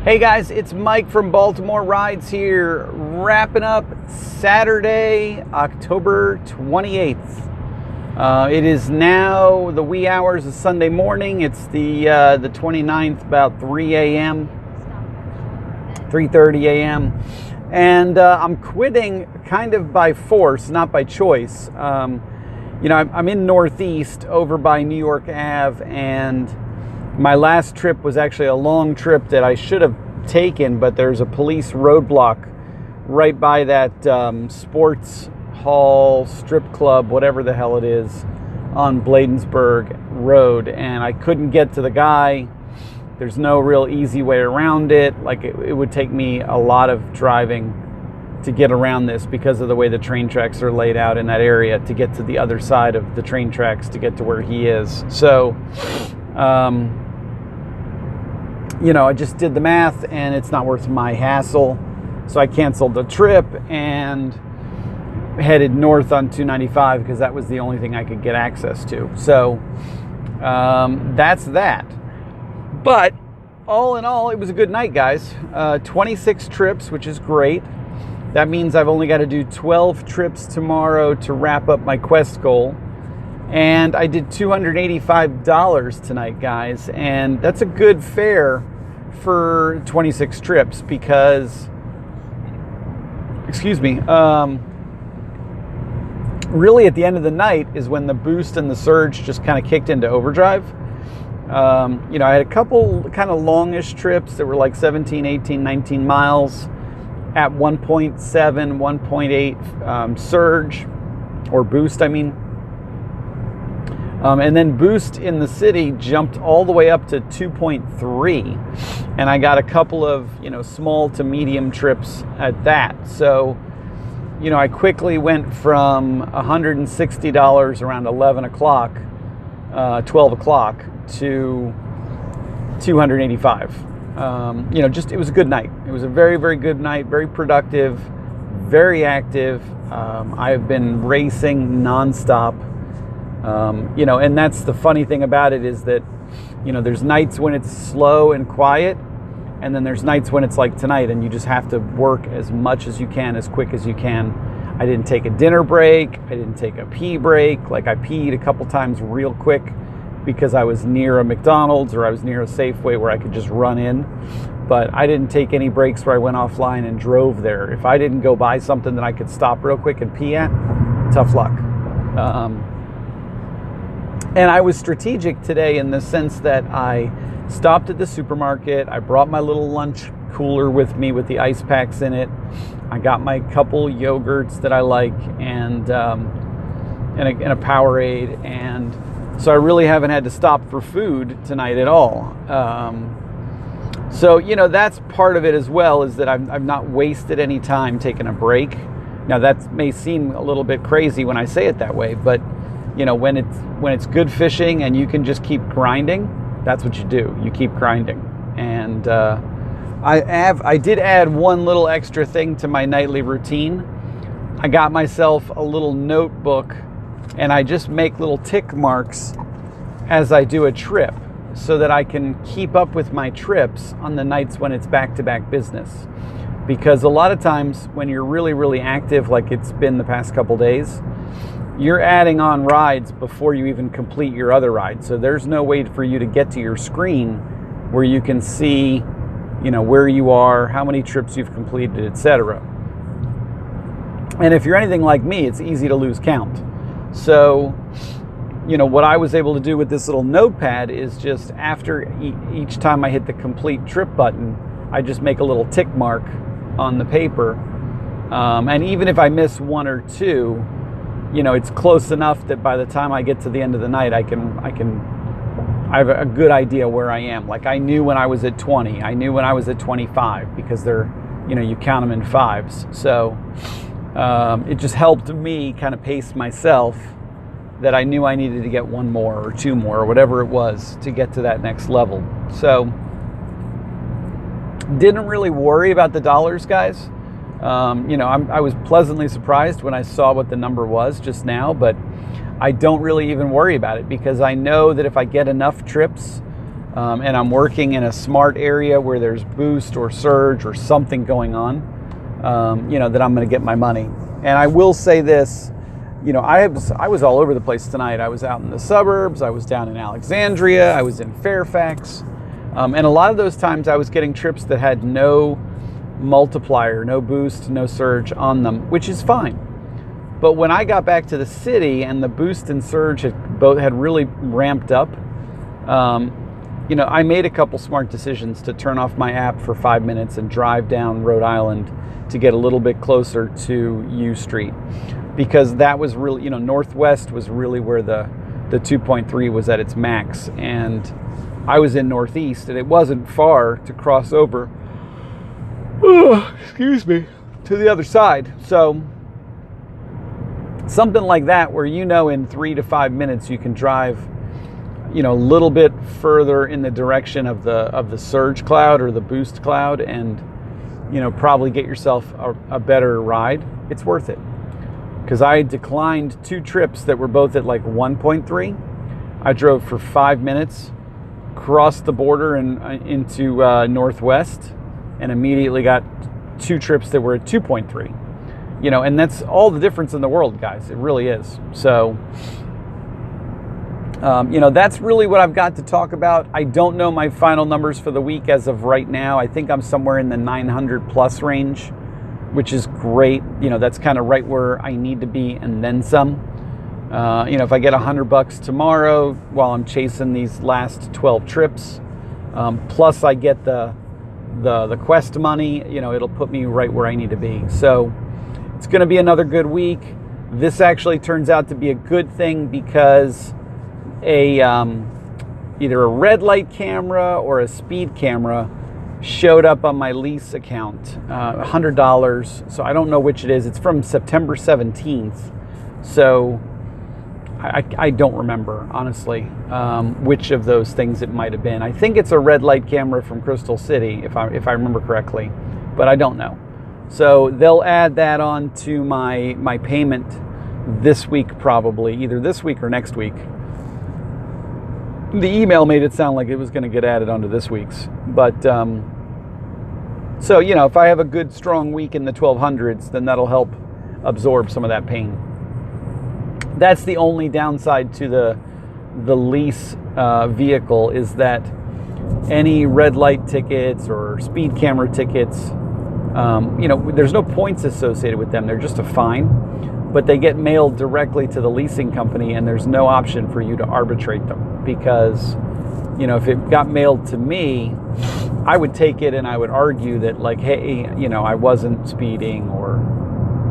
Hey guys, it's Mike from Baltimore Rides here, wrapping up Saturday, October 28th. It is now the wee hours of Sunday morning. It's the 29th, about 3 a.m., 3:30 a.m. And I'm quitting kind of by force, not by choice. I'm in Northeast over by New York Ave, and my last trip was actually a long trip that I should have taken, but there's a police roadblock right by that sports hall, strip club, whatever the hell it is, on Bladensburg Road, and I couldn't get to the guy. There's no real easy way around it. Like it would take me a lot of driving to get around this because of the way the train tracks are laid out in that area to get to the other side of the train tracks to get to where he is. So I just did the math and it's not worth my hassle. So I canceled the trip and headed north on 295 because that was the only thing I could get access to. So that's that. But all in all, it was a good night, guys. 26 trips, which is great. That means I've only got to do 12 trips tomorrow to wrap up my quest goal. And I did $285 tonight, guys, and that's a good fare for 26 trips because, really at the end of the night is when the boost and the surge just kind of kicked into overdrive. I had a couple kind of longish trips that were like 17, 18, 19 miles at 1.7, 1.8 surge or boost, and then boost in the city jumped all the way up to 2.3, and I got a couple of small to medium trips at that. So I quickly went from $160 around 12 o'clock to 285. It was a good night. It was a very, very good night, very productive, very active. I've been racing nonstop. And that's the funny thing about it is that, there's nights when it's slow and quiet, and then there's nights when it's like tonight, and you just have to work as much as you can, as quick as you can. I didn't take a dinner break. I didn't take a pee break. Like I peed a couple times real quick because I was near a McDonald's or I was near a Safeway where I could just run in. But I didn't take any breaks where I went offline and drove there. If I didn't go buy something that I could stop real quick and pee at, tough luck. And I was strategic today in the sense that I stopped at the supermarket. I brought my little lunch cooler with me with the ice packs in it. I got my couple yogurts that I like and a Powerade. And so I really haven't had to stop for food tonight at all. So that's part of it as well, is that I've not wasted any time taking a break. Now that may seem a little bit crazy when I say it that way, but when it's good fishing and you can just keep grinding, that's what you do. You keep grinding. And I did add one little extra thing to my nightly routine. I got myself a little notebook, and I just make little tick marks as I do a trip so that I can keep up with my trips on the nights when it's back-to-back business. Because a lot of times when you're really, really active, like it's been the past couple days, you're adding on rides before you even complete your other ride. So there's no way for you to get to your screen where you can see, where you are, how many trips you've completed, etc. And if you're anything like me, it's easy to lose count. So, what I was able to do with this little notepad is just after each time I hit the complete trip button, I just make a little tick mark on the paper. And even if I miss one or two, it's close enough that by the time I get to the end of the night, I have a good idea where I am. Like I knew when I was at 20, I knew when I was at 25 because they're, you count them in fives. So it just helped me kind of pace myself that I knew I needed to get one more or two more or whatever it was to get to that next level. So didn't really worry about the dollars, guys. I was pleasantly surprised when I saw what the number was just now, but I don't really even worry about it because I know that if I get enough trips, and I'm working in a smart area where there's boost or surge or something going on, that I'm going to get my money. And I will say this, I was all over the place tonight. I was out in the suburbs. I was down in Alexandria. I was in Fairfax. And a lot of those times I was getting trips that had no multiplier, no boost, no surge on them, which is fine. But when I got back to the city and the boost and surge had really ramped up, I made a couple smart decisions to turn off my app for 5 minutes and drive down Rhode Island to get a little bit closer to U Street, because that was really, Northwest was really where the 2.3 was at its max, and I was in Northeast, and it wasn't far to cross over, to the other side. So something like that, where in 3 to 5 minutes you can drive, a little bit further in the direction of the surge cloud or the boost cloud, and probably get yourself a better ride. It's worth it, because I declined 2 trips that were both at like 1.3. I drove for 5 minutes, crossed the border and into Northwest, and immediately got 2 trips that were at 2.3. And that's all the difference in the world, guys. It really is. So that's really what I've got to talk about. I don't know my final numbers for the week as of right now. I think I'm somewhere in the 900 plus range, which is great. That's kind of right where I need to be, and then some. If I get $100 tomorrow while I'm chasing these last 12 trips, plus I get the Quest money, it'll put me right where I need to be. So it's going to be another good week. This actually turns out to be a good thing, because either a red light camera or a speed camera showed up on my lease account, $100. So I don't know which it is. It's from September 17th. So I don't remember, honestly, which of those things it might have been. I think it's a red light camera from Crystal City, if I remember correctly, but I don't know. So they'll add that on to my payment this week, probably, either this week or next week. The email made it sound like it was going to get added onto this week's. But, so, if I have a good, strong week in the 1200s, then that'll help absorb some of that pain. That's the only downside to the lease vehicle, is that any red light tickets or speed camera tickets, there's no points associated with them. They're just a fine, but they get mailed directly to the leasing company, and there's no option for you to arbitrate them, because, if it got mailed to me, I would take it and I would argue that, like, hey, I wasn't speeding, or,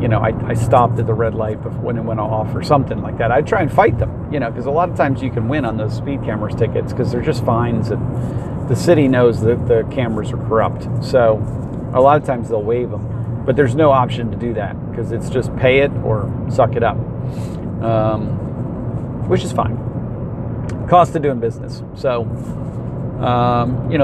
I stopped at the red light when it went off or something like that. I'd try and fight them, because a lot of times you can win on those speed cameras tickets, because they're just fines, and the city knows that the cameras are corrupt. So a lot of times they'll waive them, but there's no option to do that, because it's just pay it or suck it up, which is fine. Cost of doing business. So,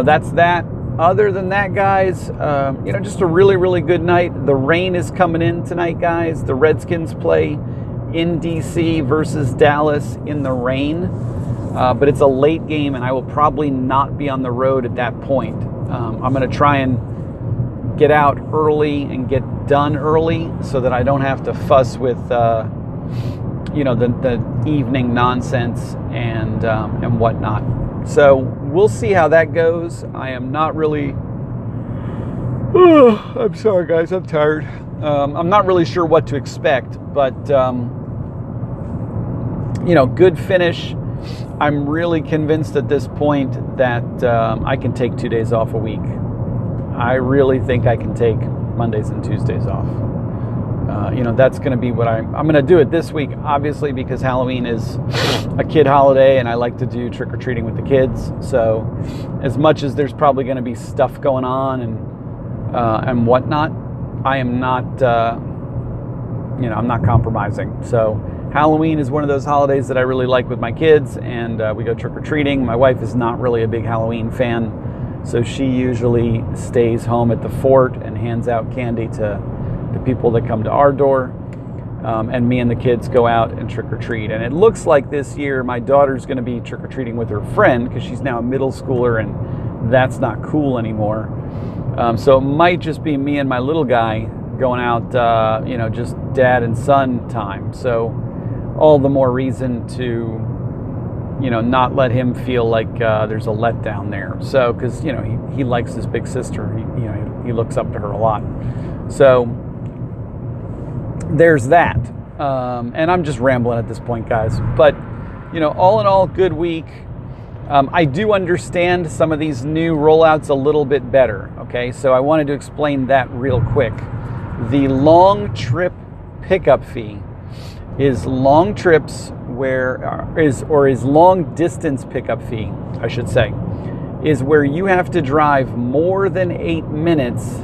that's that. Other than that, guys, just a really, really good night. The rain is coming in tonight, guys. The Redskins play in DC versus Dallas in the rain, but it's a late game, and I will probably not be on the road at that point. I'm going to try and get out early and get done early, so that I don't have to fuss with the evening nonsense and whatnot. So we'll see how that goes. I am not really. I'm sorry, guys. I'm tired. I'm not really sure what to expect, but good finish. I'm really convinced at this point that I can take 2 days off a week. I really think I can take Mondays and Tuesdays off. That's going to be what I'm going to do it this week, obviously, because Halloween is a kid holiday and I like to do trick-or-treating with the kids. So as much as there's probably going to be stuff going on and whatnot, I am not, I'm not compromising. So Halloween is one of those holidays that I really like with my kids, and we go trick-or-treating. My wife is not really a big Halloween fan, so she usually stays home at the fort and hands out candy to the people that come to our door. and me and the kids go out and trick-or-treat. And it looks like this year my daughter's going to be trick-or-treating with her friend, because she's now a middle schooler and that's not cool anymore. So it might just be me and my little guy going out, just dad and son time. So all the more reason to, not let him feel like there's a letdown there. So, because, he likes his big sister. He looks up to her a lot. So there's that. And I'm just rambling at this point, guys. But, all in all, good week. I do understand some of these new rollouts a little bit better. Okay, so I wanted to explain that real quick. The long trip pickup fee is long trips is long distance pickup fee, I should say, is where you have to drive more than 8 minutes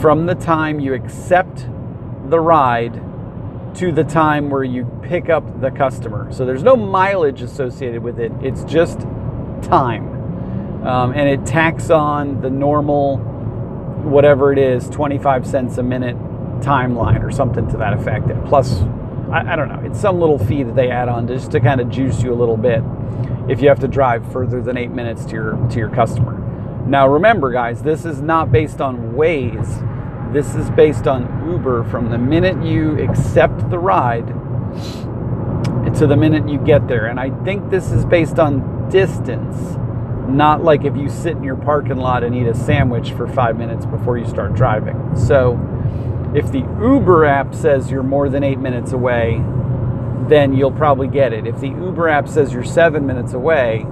from the time you accept the ride to the time where you pick up the customer. So there's no mileage associated with it. It's just time. And it tacks on the normal, whatever it is, 25 cents a minute timeline or something to that effect. And plus, I don't know, it's some little fee that they add on just to kind of juice you a little bit if you have to drive further than 8 minutes to your customer. Now remember, guys, this is not based on Waze. This is based on Uber from the minute you accept the ride to the minute you get there. And I think this is based on distance, not like if you sit in your parking lot and eat a sandwich for 5 minutes before you start driving. So if the Uber app says you're more than 8 minutes away, then you'll probably get it. If the Uber app says you're 7 minutes away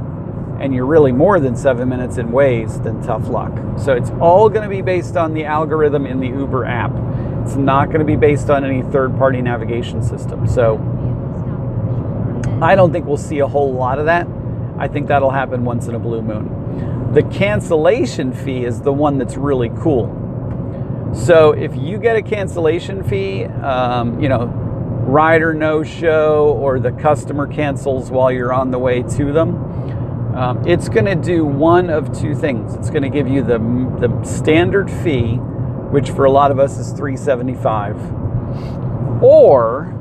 and you're really more than 7 minutes in Waze, then tough luck. So it's all going to be based on the algorithm in the Uber app. It's not going to be based on any third-party navigation system. So I don't think we'll see a whole lot of that. I think that'll happen once in a blue moon. The cancellation fee is the one that's really cool. So if you get a cancellation fee, rider no-show, or the customer cancels while you're on the way to them, it's going to do one of two things. It's going to give you the standard fee, which for a lot of us is $3.75, or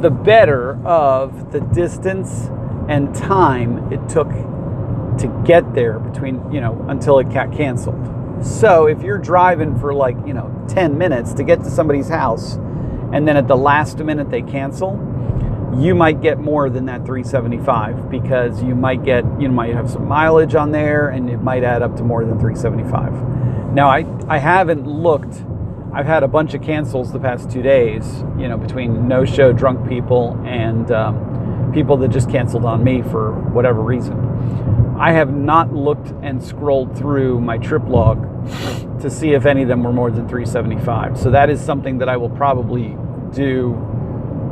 the better of the distance and time it took to get there between, until it got canceled. So if you're driving for 10 minutes to get to somebody's house, and then at the last minute they cancel, you might get more than that $3.75, because you might have some mileage on there, and it might add up to more than $3.75. Now I haven't looked. I've had a bunch of cancels the past 2 days, between no-show drunk people and people that just canceled on me for whatever reason. I have not looked and scrolled through my trip log to see if any of them were more than $3.75. So that is something that I will probably do,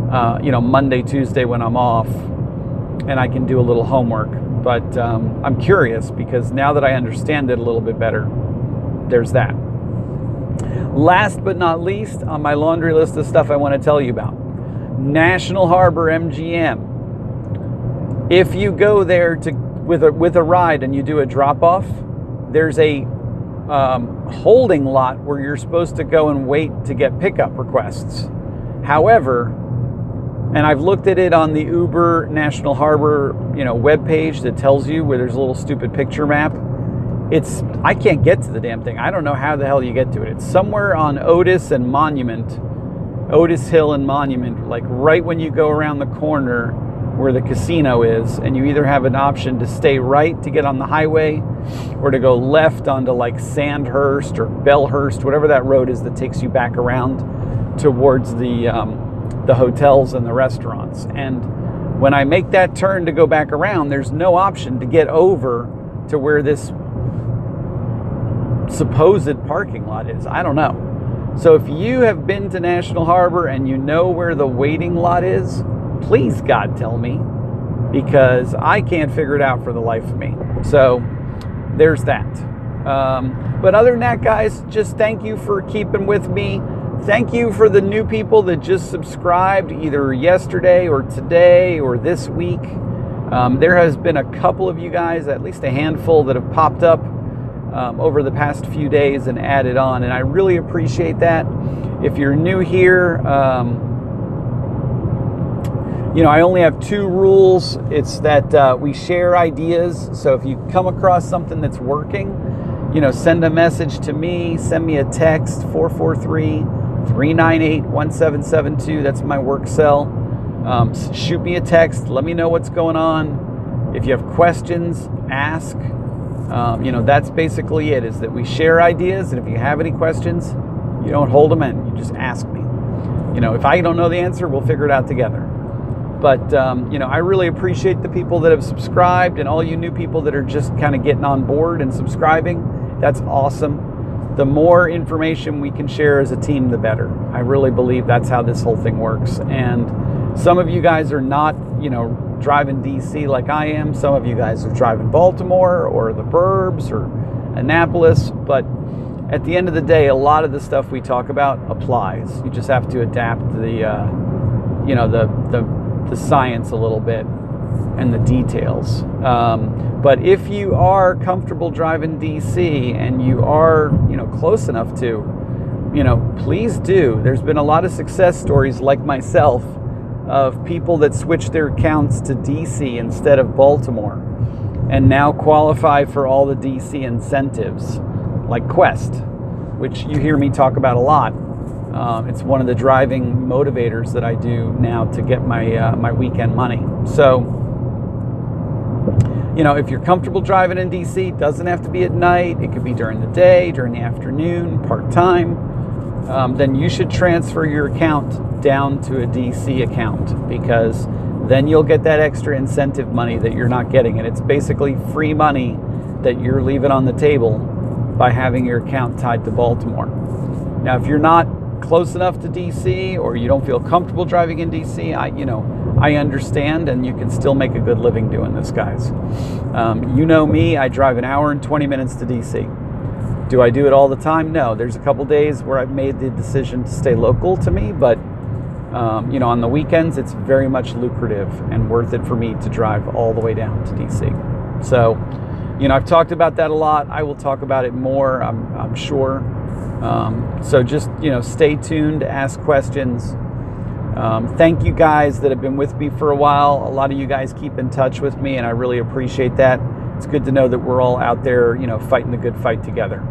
Monday, Tuesday when I'm off, and I can do a little homework. But I'm curious, because now that I understand it a little bit better, there's that. Last but not least, on my laundry list of stuff I want to tell you about, National Harbor MGM. If you go there with a ride and you do a drop-off, there's a holding lot where you're supposed to go and wait to get pickup requests. However, and I've looked at it on the Uber National Harbor, webpage that tells you, where there's a little stupid picture map. I can't get to the damn thing. I don't know how the hell you get to it. It's somewhere on Otis Hill and Monument, like right when you go around the corner where the casino is, and you either have an option to stay right to get on the highway, or to go left onto Sandhurst or Bellhurst, whatever that road is that takes you back around towards the hotels and the restaurants. And when I make that turn to go back around, there's no option to get over to where this supposed parking lot is. I don't know. So if you have been to National Harbor and you know where the waiting lot is, please, God, tell me, because I can't figure it out for the life of me. So there's that. But other than that, guys, just thank you for keeping with me. Thank you for the new people that just subscribed either yesterday or today or this week. There has been a couple of you guys, at least a handful, that have popped up over the past few days and added on, and I really appreciate that. If you're new here, I only have 2 rules. It's that we share ideas. So if you come across something that's working, send a message to me, send me a text, 443-398-1772. That's my work cell. Shoot me a text. Let me know what's going on. If you have questions, ask. That's basically it, is that we share ideas. And if you have any questions, you don't hold them in. You just ask me. If I don't know the answer, we'll figure it out together. But, I really appreciate the people that have subscribed and all you new people that are just kind of getting on board and subscribing. That's awesome. The more information we can share as a team, the better. I really believe that's how this whole thing works. And some of you guys are not, driving DC like I am. Some of you guys are driving Baltimore or the burbs or Annapolis. But at the end of the day, a lot of the stuff we talk about applies. You just have to adapt the science a little bit and the details. But if you are comfortable driving DC and you are, close enough to, please do. There's been a lot of success stories like myself of people that switch their accounts to DC instead of Baltimore and now qualify for all the DC incentives like Quest, which you hear me talk about a lot. It's one of the driving motivators that I do now to get my weekend money. So, if you're comfortable driving in DC, it doesn't have to be at night. It could be during the day, during the afternoon, part-time. Then you should transfer your account down to a DC account, because then you'll get that extra incentive money that you're not getting. And it's basically free money that you're leaving on the table by having your account tied to Baltimore. Now, if you're not close enough to DC or you don't feel comfortable driving in DC, I understand, and you can still make a good living doing this, guys. Me, I drive an hour and 20 minutes to DC. Do I do it all the time? No. There's a couple days where I've made the decision to stay local to me, but on the weekends, it's very much lucrative and worth it for me to drive all the way down to DC. So, I've talked about that a lot. I will talk about it more, I'm sure. So just, stay tuned, ask questions. Thank you guys that have been with me for a while. A lot of you guys keep in touch with me, and I really appreciate that. It's good to know that we're all out there, fighting the good fight together.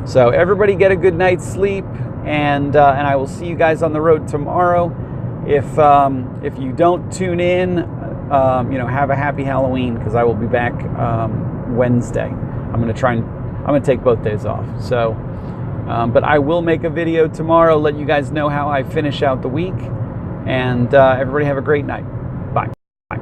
So everybody get a good night's sleep, and I will see you guys on the road tomorrow. If you don't tune in, have a happy Halloween, because I will be back Wednesday. I'm going to take both days off. So, but I will make a video tomorrow, let you guys know how I finish out the week, and everybody have a great night.